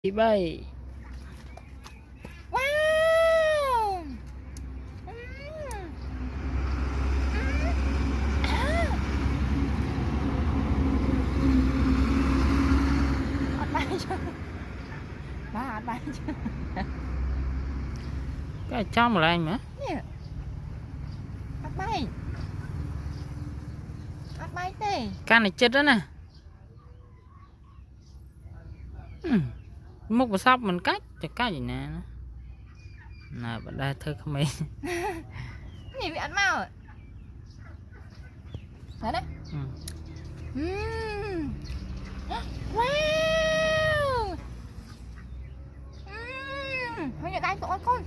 Chị bay. Wow. Ọt bay chưa? Ba ọt bay chưa? Cái trong là anh mà. Nè. Ọt bay. Ọt bay tê. Can này chết đó nè. Múc vào sóc mình cách cho cái gì nè. Nè bạn đây thơ không mấy. Nè bị ăn mau rồi. Đấy đấy. Wow. Bây giờ cái tụi con.